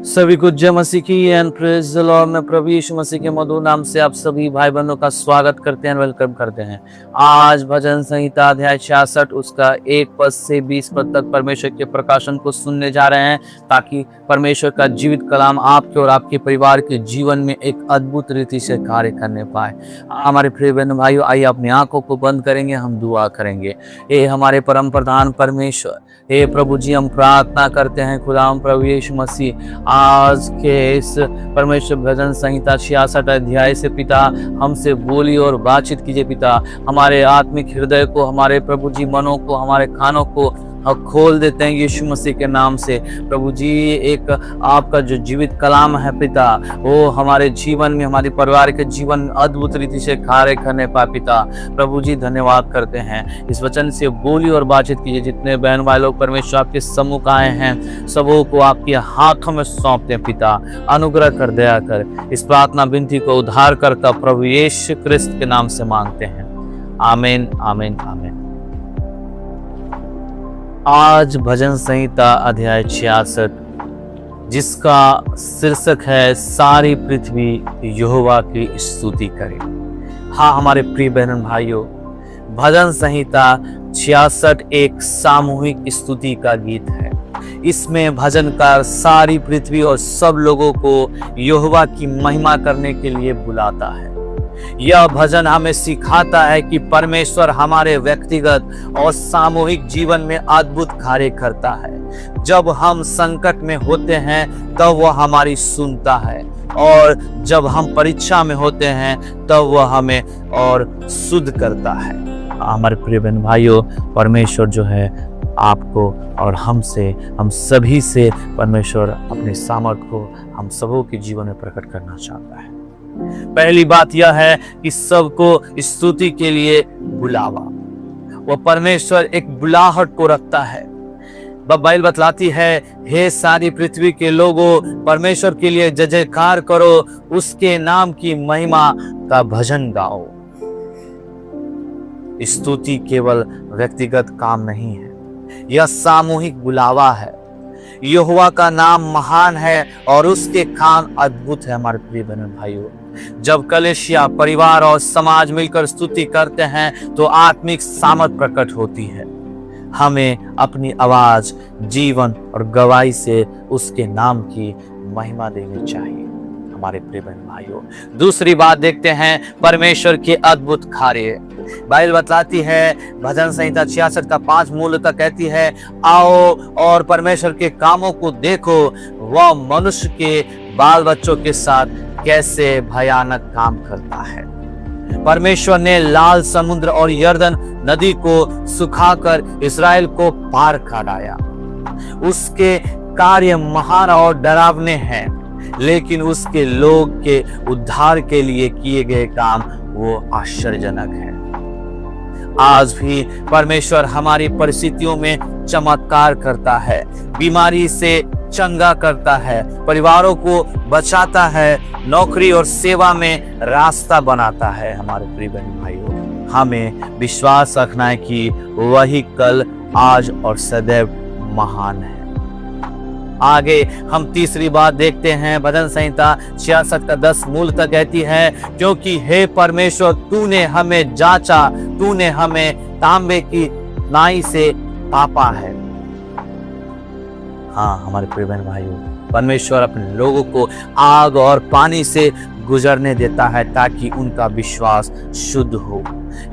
सभी को जय मसीह की एंड प्रेज द लॉर्ड। मैं प्रभु यीशु मसीह के मधुर नाम से आप सभी भाई बहनों का स्वागत करते हैं, वेलकम करते हैं। आज भजन संहिता अध्याय 66 उसका 1 पद से 20 पद तक परमेश्वर के प्रकाशन को सुनने जा रहे हैं, ताकि परमेश्वर का जीवित कलाम आपके और आपके परिवार के जीवन में एक अद्भुत रीति से कार्य करने पाए। हमारे प्रिय बहन भाइयों, आइए अपनी आंखों को बंद करेंगे, हम दुआ करेंगे। हे हमारे परम प्रधान परमेश्वर, हे प्रभु जी, हम प्रार्थना करते हैं खुदाम प्रभु यीशु मसीह, आज के इस परमेश्वर भजन संहिता 66 अध्याय से पिता हमसे बोली और बातचीत कीजिए पिता। हमारे आत्मिक हृदय को, हमारे प्रभु जी मनों को, हमारे कानों को हम खोल देते हैं यीशु मसीह के नाम से। प्रभु जी, एक आपका जो जीवित कलाम है पिता, वो हमारे जीवन में, हमारे परिवार के जीवन में अद्भुत रीति से कार्य करने पाए पिता। प्रभु जी धन्यवाद करते हैं, इस वचन से बोली और बातचीत कीजिए। जितने बहन भाई लोग परमेश्वर आपके सम्मुख आए हैं, सबों को आपके हाथों में सौंपते हैं पिता। अनुग्रह कर, दया कर। इस प्रार्थना विनती को उद्धार करता प्रभु यीशु क्रिस्त के नाम से मांगते हैं, आमीन आमीन आमीन। आज भजन संहिता अध्याय 66 जिसका शीर्षक है सारी पृथ्वी यहोवा की स्तुति करे। हाँ हमारे प्रिय बहन भाइयों, भजन संहिता 66 एक सामूहिक स्तुति का गीत है। इसमें भजनकार सारी पृथ्वी और सब लोगों को यहोवा की महिमा करने के लिए बुलाता है। यह भजन हमें सिखाता है कि परमेश्वर हमारे व्यक्तिगत और सामूहिक जीवन में अद्भुत कार्य करता है। जब हम संकट में होते हैं तब वह हमारी सुनता है, और जब हम परीक्षा में होते हैं तब वह हमें और शुद्ध करता है। हमारे प्रिय बहन भाइयों, परमेश्वर जो है आपको और हमसे, हम सभी से परमेश्वर अपने सामर्थ्य को हम सबों के जीवन में प्रकट करना चाहता है। पहली बात यह है कि सबको स्तुति के लिए बुलावा। वह परमेश्वर एक बुलाहट को रखता है। बाइबल बतलाती है, हे सारी पृथ्वी के लोगों, परमेश्वर के लिए जय जयकार करो, उसके नाम की महिमा का भजन गाओ। स्तुति केवल व्यक्तिगत काम नहीं है, यह सामूहिक बुलावा है। यहोवा का नाम महान है और उसके काम अद्भुत है। हमारे प्रिय बहन भाइयों, जब कलीसिया, परिवार और समाज मिलकर स्तुति करते हैं तो आत्मिक सामर्थ प्रकट होती है। हमें अपनी आवाज, जीवन और गवाही से उसके नाम की महिमा देनी चाहिए। हमारे प्रिय बहन भाइयों, दूसरी बात देखते हैं परमेश्वर के अद्भुत कार्य। बाइबल बतलाती है, भजन संहिता 66 का 5 मूलतः कहती है, आओ और परमेश्वर के कामों को देखो, वह मनुष्य के बाल बच्चों के साथ कैसे भयानक काम करता है। परमेश्वर ने लाल समुद्र और यर्दन नदी को सुखाकर इस्राएल को पार कराया। उसके कार्य महान और डरावने हैं, लेकिन उसके लोग के उद्धार के लिए किए गए काम वो आश्चर्यजनक है। आज भी परमेश्वर हमारी परिस्थितियों में चमत्कार करता है, बीमारी से चंगा करता है, परिवारों को बचाता है, नौकरी और सेवा में रास्ता बनाता है। हमारे प्रिय बहन भाइयों, हमें विश्वास रखना है कि वही कल, आज और सदैव महान है। आगे हम तीसरी बात देखते हैं। भजन संहिता 66 का 10 मूलतः कहती है, क्योंकि हे परमेश्वर, तूने हमें जांचा, तूने हमें तांबे की नाई से पापा है। हाँ हमारे प्रिय बहन भाइयों, परमेश्वर अपने लोगों को आग और पानी से गुजरने देता है ताकि उनका विश्वास शुद्ध हो।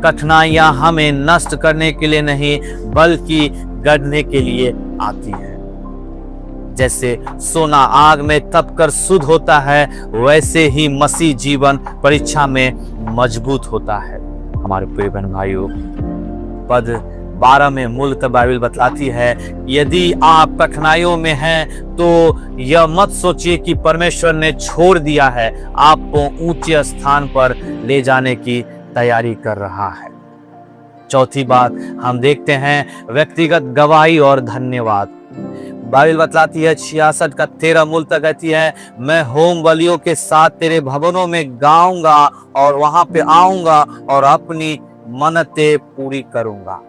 कठिनाइयां हमें नष्ट करने के लिए नहीं, बल्कि गढ़ने के लिए आती है। जैसे सोना आग में तपकर शुद्ध होता है, वैसे ही मसीह जीवन परीक्षा में मजबूत होता है। हमारे प्रिय बहन भाइयों, पद 12 में मूलतः बाइबल बतलाती है, यदि आप कठिनाइयों में हैं तो यह मत सोचिए कि परमेश्वर ने छोड़ दिया है, आपको ऊंचे स्थान पर ले जाने की तैयारी कर रहा है। चौथी बात हम देखते हैं, व्यक्तिगत गवाही और धन्यवाद। बाइबल बतलाती है 66 का 13 मूलतः कहती है, मैं होम बलियों के साथ तेरे भवनों में गाऊंगा और वहां पे आऊंगा और अपनी मन्नतें पूरी करूंगा।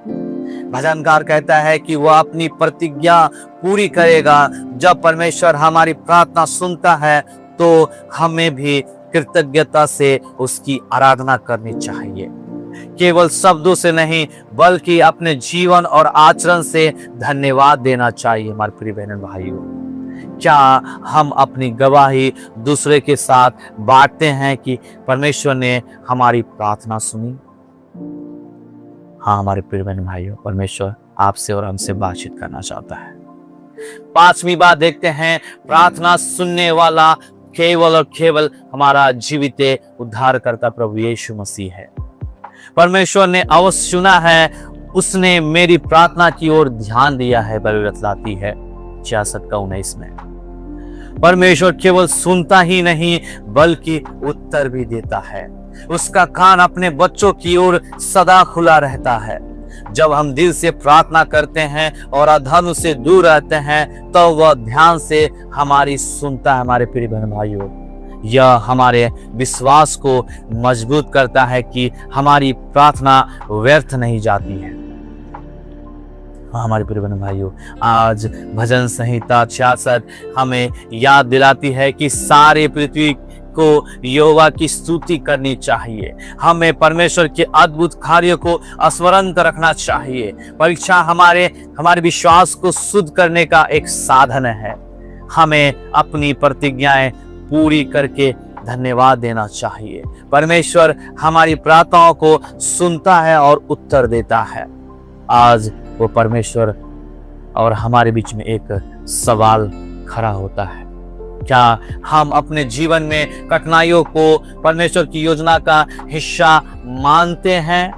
भजनकार कहता है कि वह अपनी प्रतिज्ञा पूरी करेगा। जब परमेश्वर हमारी प्रार्थना सुनता है तो हमें भी कृतज्ञता से उसकी आराधना करनी चाहिए। केवल शब्दों से नहीं बल्कि अपने जीवन और आचरण से धन्यवाद देना चाहिए। हमारे प्रिय बहन भाइयों, क्या हम अपनी गवाही दूसरे के साथ बांटते हैं कि परमेश्वर ने हमारी प्रार्थना सुनी? हाँ हमारे प्रिय बहन भाइयों, परमेश्वर आपसे और हमसे बातचीत करना चाहता है। पांचवी बात देखते हैं, प्रार्थना सुनने वाला केवल और केवल हमारा जीवित उद्धारकर्ता प्रभु यीशु मसीह है। परमेश्वर ने अवश्य सुना है, उसने मेरी प्रार्थना की ओर ध्यान दिया है। बाइबल बतलाती है 66:19 में परमेश्वर केवल सुनता ही नहीं बल्कि उत्तर भी देता है। उसका कान अपने बच्चों की ओर सदा खुला रहता है। जब हम दिल से प्रार्थना करते हैं और अधर्म से दूर रहते हैं तो वह ध्यान से हमारी सुनता है। हमारे प्रिय बहन भाइयों, यह हमारे विश्वास को मजबूत करता है कि हमारी प्रार्थना व्यर्थ नहीं जाती है। हमारे प्रिय बहन भाइयों, आज भजन संहिता 66 हमें याद दिलाती है कि सारे पृथ्वी को यहोवा की स्तुति करनी चाहिए। हमें परमेश्वर के अद्भुत कार्यों को स्मरण रखना चाहिए। परीक्षा हमारे विश्वास को शुद्ध करने का एक साधन है। हमें अपनी प्रतिज्ञाएं पूरी करके धन्यवाद देना चाहिए। परमेश्वर हमारी प्रार्थनाओं को सुनता है और उत्तर देता है। आज वो परमेश्वर और हमारे बीच में एक सवाल खड़ा होता है, क्या हम अपने जीवन में कठिनाइयों को परमेश्वर की योजना का हिस्सा मानते हैं?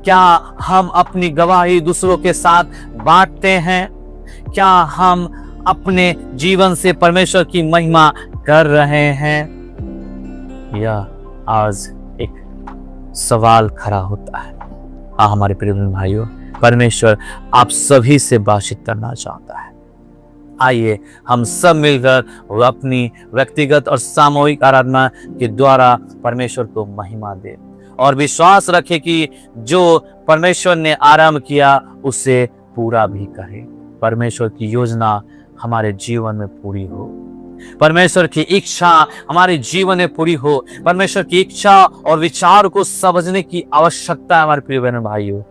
क्या हम अपनी गवाही दूसरों के साथ बांटते हैं? क्या हम अपने जीवन से परमेश्वर की महिमा कर रहे हैं? यह आज एक सवाल खड़ा होता है। हाँ हमारे प्रिय भाइयों, परमेश्वर आप सभी से बातचीत करना चाहता है। आइए हम सब मिलकर अपनी व्यक्तिगत और सामूहिक आराधना के द्वारा परमेश्वर को महिमा दें और विश्वास रखें कि जो परमेश्वर ने आरंभ किया उसे पूरा भी करे। परमेश्वर की योजना हमारे जीवन में पूरी हो, परमेश्वर की इच्छा हमारे जीवन में पूरी हो। परमेश्वर की इच्छा और विचार को समझने की आवश्यकता है। हमारे प्रिय बहन भाइयों,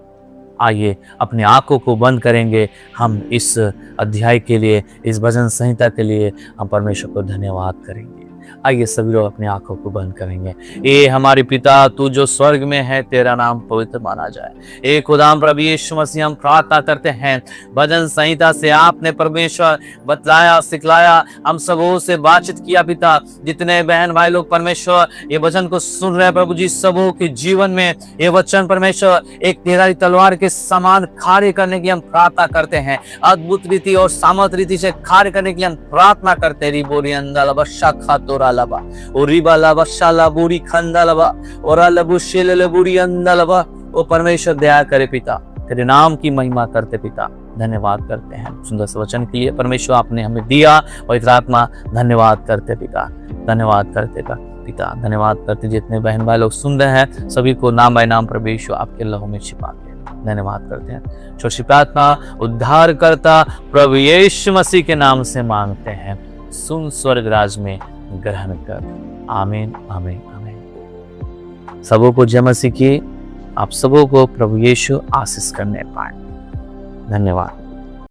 आइए अपनी आंखों को बंद करेंगे। हम इस अध्याय के लिए, इस भजन संहिता के लिए हम परमेश्वर को धन्यवाद करेंगे। आइए सभी लोग अपनी आंखों को बंद करेंगे। ए हमारे पिता, तू जो स्वर्ग में है, तेरा नाम पवित्र माना जाए। ए खुदाम प्रभु यीशु मसीह, हम प्रार्थना करते हैं भजन संहिता से आपने परमेश्वर बतलाया, सिखलाया, हम सबों से बातचीत किया। पिता, जितने बहन भाई लोग परमेश्वर ये वचन को सुन रहे हैं प्रभु जी, सबों के जीवन में ये वचन परमेश्वर एक तेरारी तलवार के समान कार्य करने की हम प्रार्थना करते हैं। अद्भुत रीति और सामर्थ रीति से कार्य करने की हम प्रार्थना करते हैं। लबा ओरिबा लबा शाला बुरी खंदा लबा और लबु शेले बुरी अंदा लबा। ओ परमेश्वर दया करे पिता, तेरे नाम की महिमा करते पिता। धन्यवाद करते हैं सुंदर से वचन के लिए परमेश्वर आपने हमें दिया, और इस आत्मा धन्यवाद करते पिता, धन्यवाद करते पिता, धन्यवाद करते। जितने बहन भाई लोग सुन रहे हैं सभी को नाम बाय नाम प्रभु आपके लहू में छिपा के धन्यवाद करते हैं। छोटी प्रार्थना उद्धार करता प्रभु यीशु मसीह के नाम से मांगते हैं, सुन स्वर्ग राज में ग्रहण कर। आमीन आमीन आमीन। सबों को जय मसीह की, आप सबों को प्रभु यीशु आशीष करने पाए। धन्यवाद।